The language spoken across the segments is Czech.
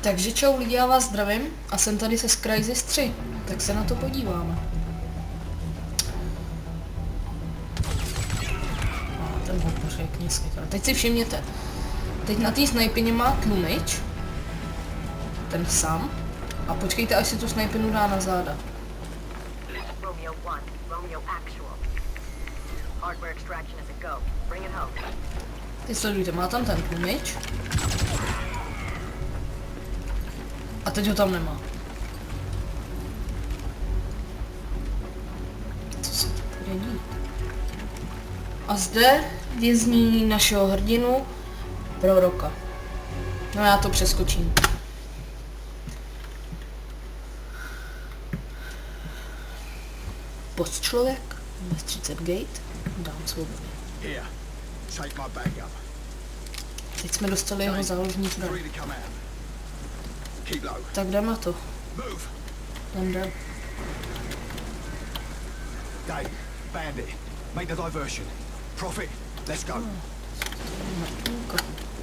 Takže čau lidi, já vás zdravím a jsem tady se Crysis 3, tak se na to podíváme. Ten hopoř je knízky. Teď si všimněte, teď na té snajpině má tlumič, ten sám, a počkejte, až si tu snajpinu dá na záda. Romeo 1, Romeo Actual. Hardware extraction is a go. Bring it home. Teď sledujte, má tam ten tlumič. A teď ho tam nemá. Co se to bude dít? A zde vězní našeho hrdinu, proroka. No já to přeskočím. Post člověk, bez 30 gate, dám svobodně. Teď jsme dostali jeho záložní zbraň. Tak jdem na to. Jdem. Dave, Bandit, make the diversion. Prophet, let's go.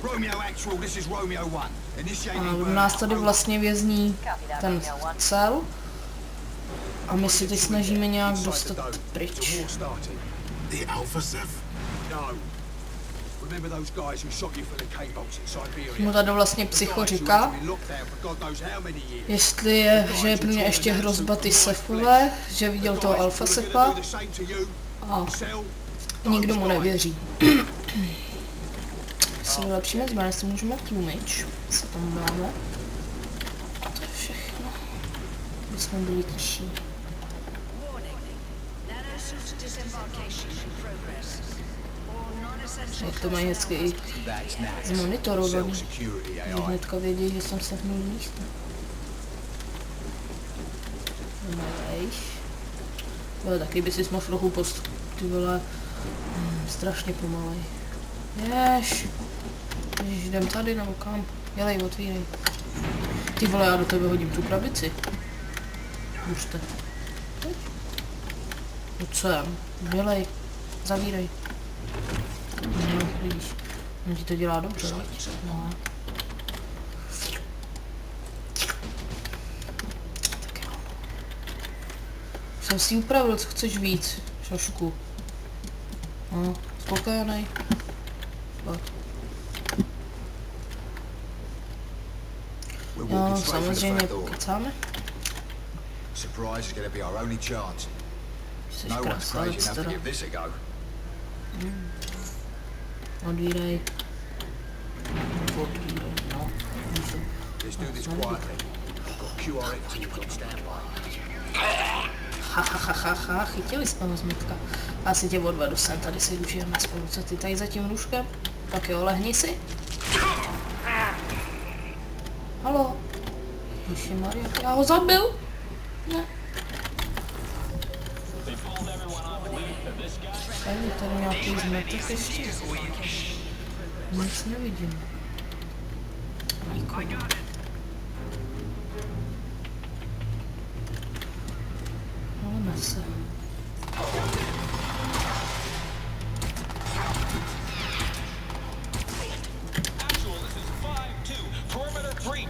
Romeo Actual, this is Romeo 1. A nás tady vlastně vězní ten cel. A my si teď snažíme nějak dostat pryč. The Alpha Ceph? No. Remember those guys who shot you for the K-bolts in Siberia? Mu tady vlastně psycho říká, jestli je, že je pro mě ještě hrozba ty Cephové, že viděl toho Alpha Cepha a nikdo mu nevěří. Se vylepšíme zbraně, si můžeme tlumič, se tam dáme. A to je všechno. Aby jsme byli tiší. Jak to mají hezky i zmonitorovaný, že hnedka vědí, že jsem se v nul místě. Pomalejš. Ale taky by si mohl trochu post... Ty vole, strašně pomalej. Jež, jdem tady nebo kam? Jelej, otvírej. Ty vole, já do tebe hodím tu krabici. Buďte. No co jam? Jelej, zavírej. No, vidíš, on ti to dělá dobře, viď? No. Tak jo. Jsem si upravil, co chceš víc, šašku. No, spokojenej. Pojď. No, samozřejmě kecáme. Surprise is gonna be our only chance. Jsi No one's crazy krásavec enough to teda. give this a go. Odvírej. Odvírej, no. Let's do this quietly. I've got QRX on standby. Ha, chytili jsme ho zmetka. Já si tě odvedu sem, tady si užijeme spolu, co ty tady za tím nůžkem? Tak jo, lehni si. Haló? Ježimaria, já ho zabil? Ne. Je tady nějaký zmetek ještě? Nic nevidím. Nikoho. Máme se.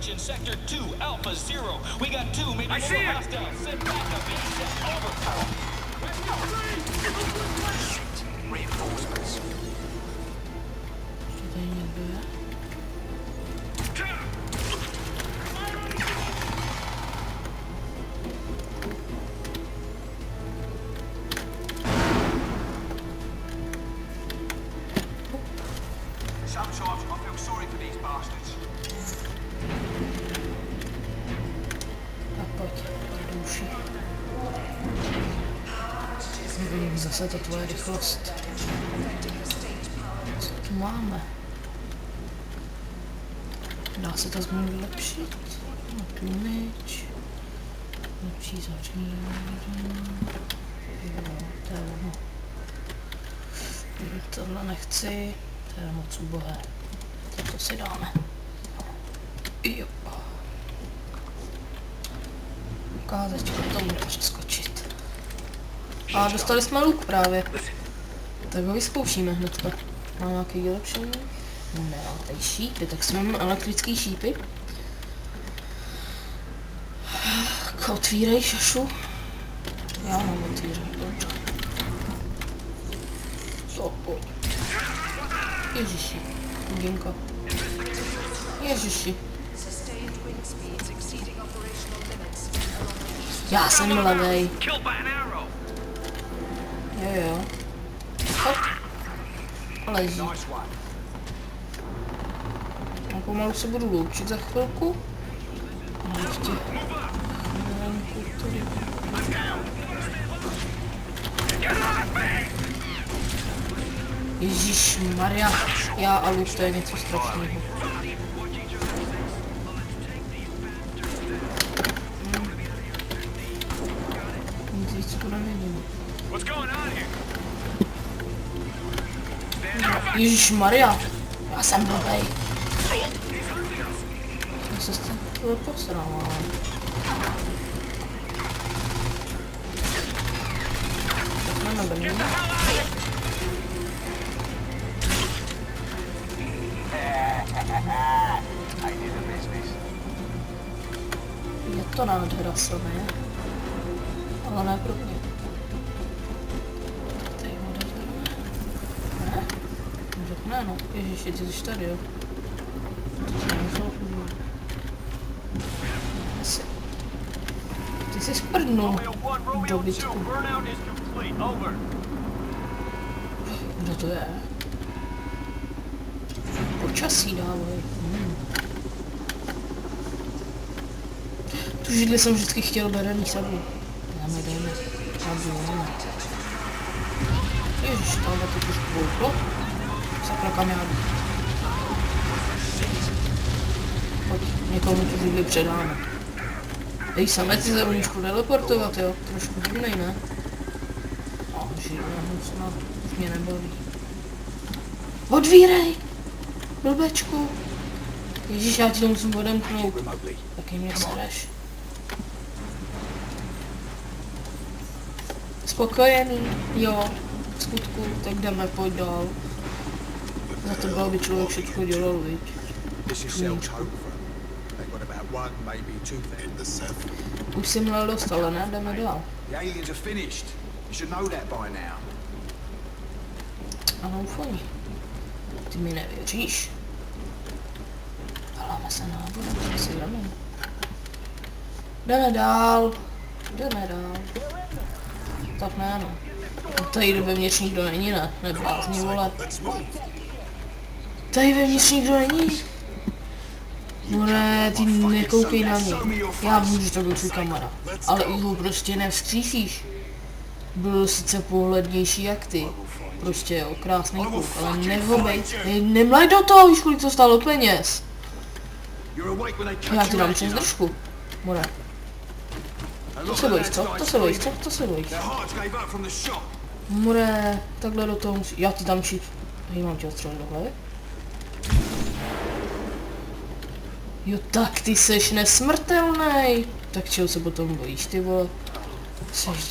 In sector 2, Alpha 0. We got 2, maybe more hostiles. Send backup in. Over. Reinforcements. Tady někdo je? Sometimes I feel sorry for these bastards. Tak pojď, duši. Zase to tvoje rychlost. Co tu máme? Dá se to změnu vylepšit? No, tlumič. Lepší zařízení. Jo, to je ono. Tohle nechci. To je moc ubohé. Tak to si dáme. Jo. Ukázečko, to může přeskočit. A dostali jsme luk právě. Tak ho vyzkoušíme hnedka. Má nějaký vylepšení? Ne, tady šípy, tak jsme máme elektrický šípy. Tak, otvírej, šašu. Já mám otvírat, dobře. Co, pojď. Ježiši, Ginka. Ježiši. Já jsem levej. Jo. Hop. Leží. A pomalu se budu loučit za chvilku. A ještě... Ježíš Maria, já a Luz, to je něco strašného. Nic víc tu nevidím. Ježíš Maria, já jsem blbej. Já se s tím posrávám. Je to nádhera samé, ale ne pro mě. Tady ho jdeme. Ne? Ne, no. Ježiši, ty jsi tady, jo. Ty jsi sprdnul do bytku. Kdo to je? Počasí dávej. Tu židli jsem vždycky chtěl berený sabu. Jdeme. Sabu, jdeme. Ježiš, tohle to trošku kouklo. Sakra, kam já jdu. Pojď, někomu tu židli předáme. Dej samec si zemlíčku teleportovat, jo. Trošku divnej, ne? A židle, snad už mě nebaví. Odvírej! Blbečku. Ježíš, já ti to musím odemknout. Taky mě sereš. Spokojený? Jo. V skutku, tak jdeme, pojď dál. Za to bylo by člověk všechno dělal, viď? Už jsem měl dost, ale ne, jdeme dál. Ano, ufoní. Ty mi nevěříš. Dáme se na vodu, si jdeme. Jdeme dál. Tak ne, no. Tady vevnitř nikdo není, ne? Neblázni, vole. Tady vevnitř nikdo není. No ne, ty nekoukej na mě. Já vím, že to byl tvůj kamarád. Ale už ho prostě nevzkřísíš. Byl sice pohlednější jak ty. Prostě jo, krásný kluk, ale nevobej. Nemlej do toho, víš, kolik to stálo peněz. Já ti dám přes držku. More. To se bojíš, co? More, takhle do toho musí... Já ti dám šip. Hej, mám tě odstřelit do hlavy. Jo, tak ty seš nesmrtelnej. Tak čeho se potom bojíš, ty vole? Seš